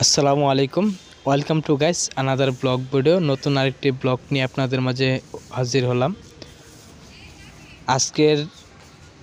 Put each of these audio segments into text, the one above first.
আসসালামু আলাইকুম। Welcome to guys another blog video. নতুন আরেকটি ব্লগ নিয়ে আপনাদের মাঝে হাজির হলাম। আজকের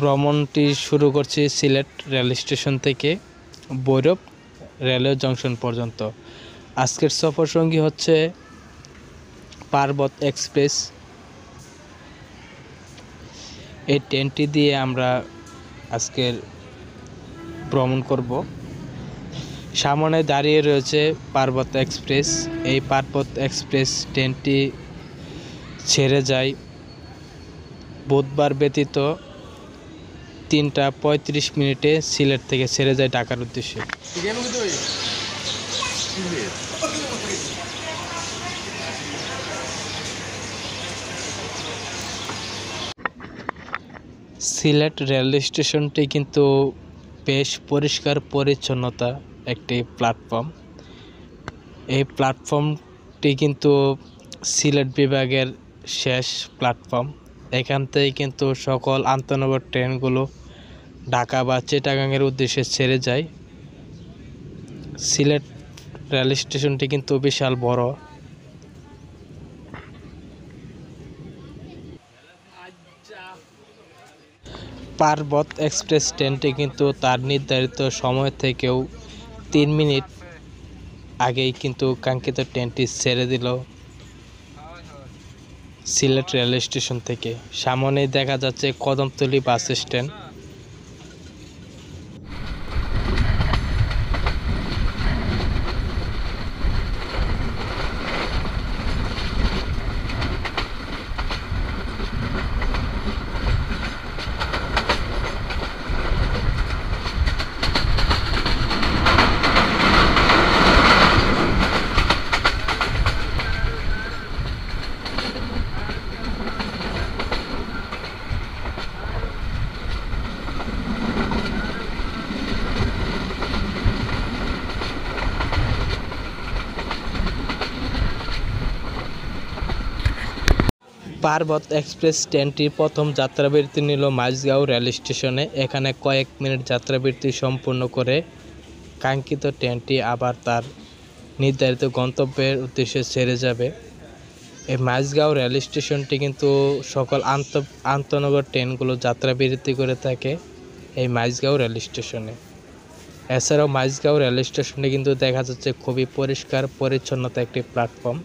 ভ্রমণটি শুরু করছি সিলেট রেল স্টেশন থেকে ভৈরব রেলওয়ে জংশন পর্যন্ত। আজকের সফর সঙ্গী হচ্ছে পার্বত এক্সপ্রেস। এই ট্রেনটি দিয়ে আমরা আজকের ভ্রমণ করব। সামনে দাঁড়িয়ে রয়েছে পার্বত এক্সপ্রেস। এই পার্বত এক্সপ্রেস ট্রেনটি ছেড়ে যায় বুধবার ব্যতীত 3:35 সিলেট থেকে ছেড়ে যায় ঢাকার উদ্দেশ্যে। সিলেট রেল স্টেশনটি কিন্তু বেশ পরিষ্কার পরিচ্ছন্নতা একটি প্ল্যাটফর্ম। এই প্ল্যাটফর্মটি কিন্তু সিলেট বিভাগের শেষ প্ল্যাটফর্ম। এখান থেকে কিন্তু সকল আন্তনগর ট্রেনগুলো ঢাকা বা চিটাগাংয়ের উদ্দেশ্যে ছেড়ে যায়। সিলেট রেল স্টেশনটি কিন্তু বিশাল বড়। পার্বত এক্সপ্রেস ট্রেনটি কিন্তু তার নির্ধারিত সময় থেকেও 3 মিনিট আগেই কিন্তু কাঙ্ক্ষিত ট্রেনটি ছেড়ে দিল সিলেট রেল স্টেশন থেকে। সামনেই দেখা যাচ্ছে কদমতলী বাস স্ট্যান্ড। পার্বত এক্সপ্রেস ট্রেনটির প্রথম যাত্রাবিরতি নিল মাঝগাঁও রেল স্টেশনে। এখানে কয়েক মিনিট যাত্রাবিরতি সম্পূর্ণ করে কাঙ্ক্ষিত ট্রেনটি আবার তার নির্ধারিত গন্তব্যের উদ্দেশ্যে ছেড়ে যাবে। এই মাঝগাঁও রেল স্টেশনটি কিন্তু সকল আন্তনগর ট্রেনগুলো যাত্রাবিরতি করে থাকে এই মাঝগাঁও রেল স্টেশনে। এছাড়াও মাঝগাঁও রেল স্টেশনে কিন্তু দেখা যাচ্ছে খুবই পরিষ্কার পরিচ্ছন্নতা একটি প্ল্যাটফর্ম।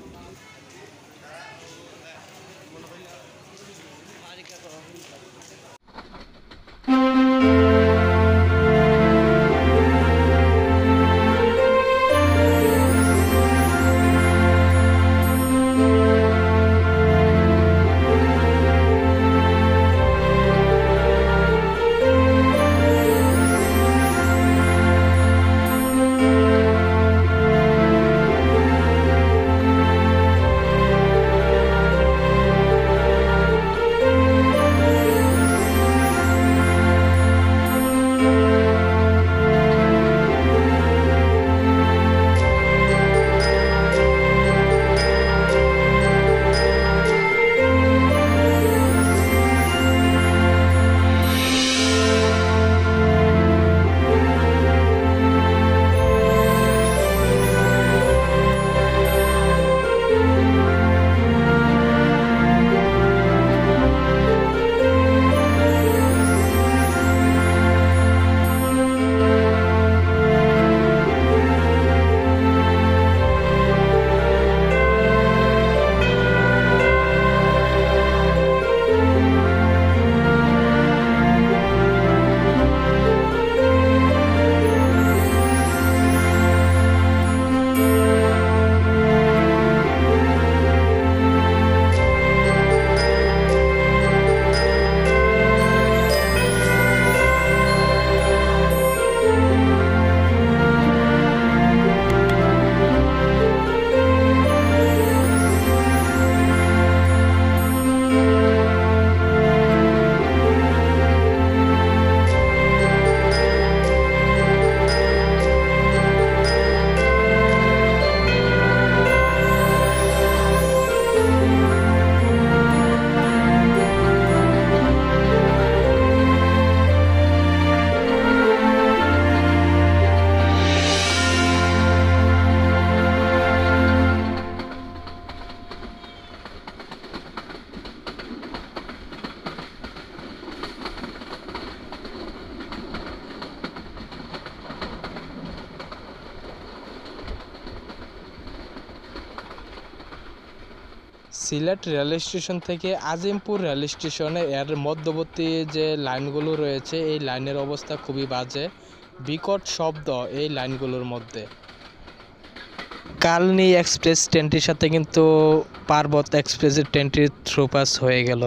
সিলেট রেল স্টেশন থেকে আজিমপুর রেল স্টেশনে এর মধ্যবর্তী যে লাইনগুলো রয়েছে এই লাইনের অবস্থা খুবই বাজে, বিকট শব্দ এই লাইনগুলোর মধ্যে। কালনী এক্সপ্রেস ট্রেনটির সাথে কিন্তু পার্বত এক্সপ্রেসের ট্রেনটির থ্রুপাস হয়ে গেল।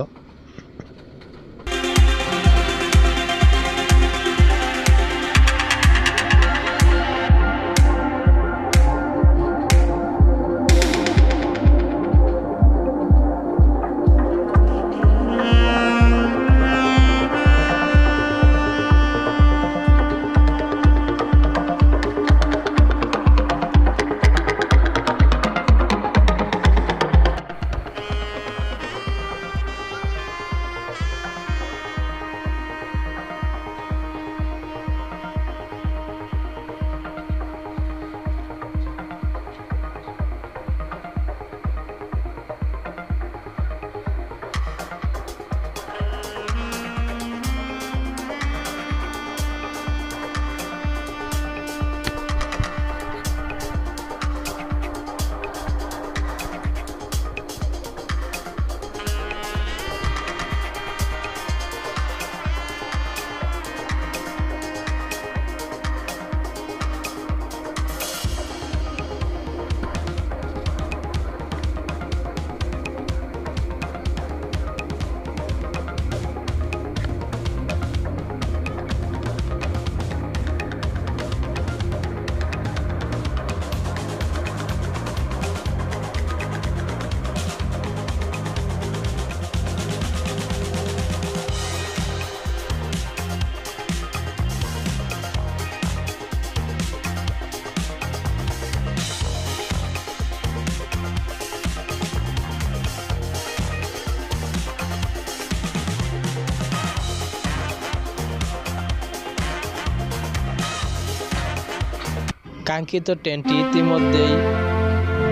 কাঙ্ক্ষিত ট্রেনটি ইতিমধ্যেই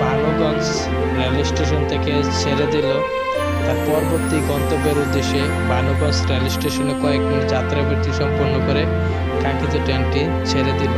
বানুগঞ্জ রেল স্টেশন থেকে ছেড়ে দিল। তার পরবর্তী গন্তব্যের উদ্দেশ্যে বানুগঞ্জ রেল স্টেশনে কয়েক মিনিট যাত্রাবিরতি সম্পন্ন করে কাঙ্ক্ষিত ট্রেনটি ছেড়ে দিল।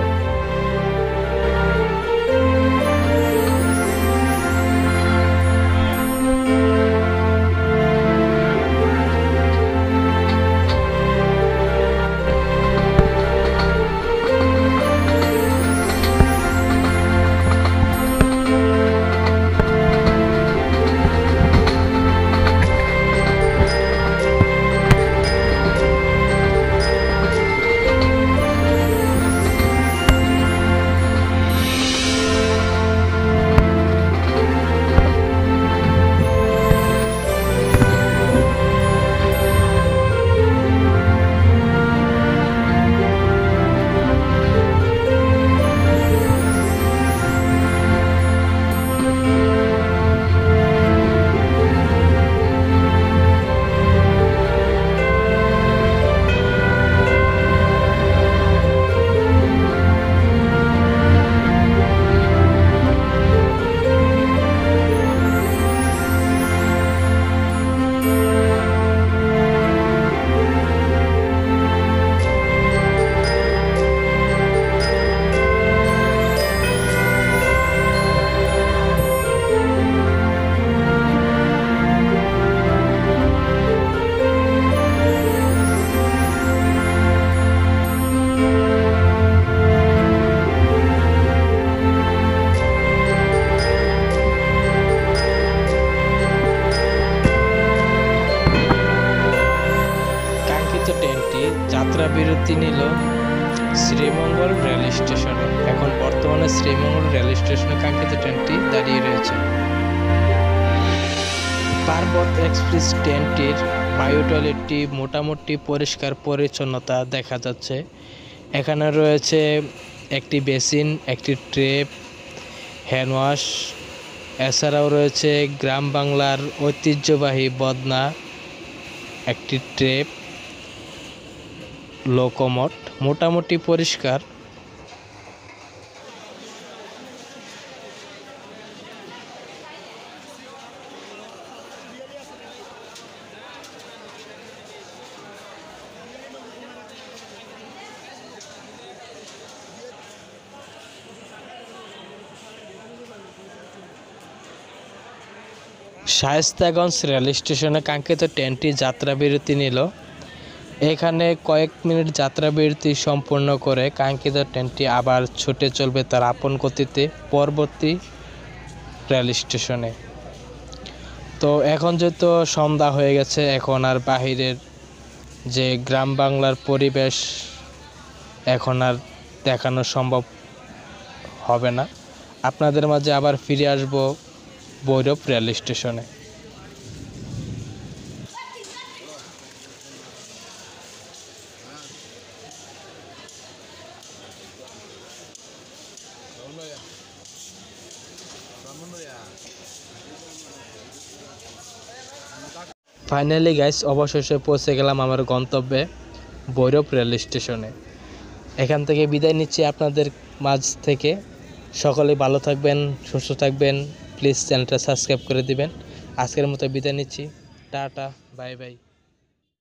যাত্রা বিরতি নিল শ্রীমঙ্গল রেল স্টেশনে। এখন বর্তমানে শ্রীমঙ্গল রেল স্টেশনে কাঙ্ক্ষিত ট্রেনটি দাঁড়িয়ে রয়েছে। পার্বত এক্সপ্রেস ট্রেনটির বায়ু টয়লেটটি মোটামুটি পরিষ্কার পরিচ্ছন্নতা দেখা যাচ্ছে। এখানে রয়েছে একটি বেসিন, একটি ট্রেপ, হ্যান্ড ওয়াশ, এছাড়াও রয়েছে গ্রাম বাংলার ঐতিহ্যবাহী বদনা, একটি ট্রেপ, লোকোমোট, মোটামুটি পরিষ্কার। শায়েস্তাগঞ্জ রেল স্টেশনে কাঙ্ক্ষিত ট্রেনটি যাত্রাবিরতি নিল। এখানে কয়েক মিনিট যাত্রাবিরতি সম্পূর্ণ করে কাঙ্ক্ষিত ট্রেনটি আবার ছুটে চলবে তার আপন গতিতে পরবর্তী রেল স্টেশনে। তো এখন যেহেতু সন্ধ্যা হয়ে গেছে, এখন আর বাহিরের যে গ্রাম বাংলার পরিবেশ এখন আর দেখানো সম্ভব হবে না। আপনাদের মাঝে আবার ফিরে আসব ভৈরব রেল স্টেশনে। ফাইনালি গাইস, অবশেষে পৌঁছে গেলাম আমার গন্তব্যে ভৈরব রেল স্টেশনে। এখান থেকে বিদায় নিচ্ছি আপনাদের মাঝ থেকে। সকলে ভালো থাকবেন, সুস্থ থাকবেন। প্লিজ চ্যানেলটা সাবস্ক্রাইব করে দিবেন। আজকের মতো বিদায় নিচ্ছি। Tata, bye bye.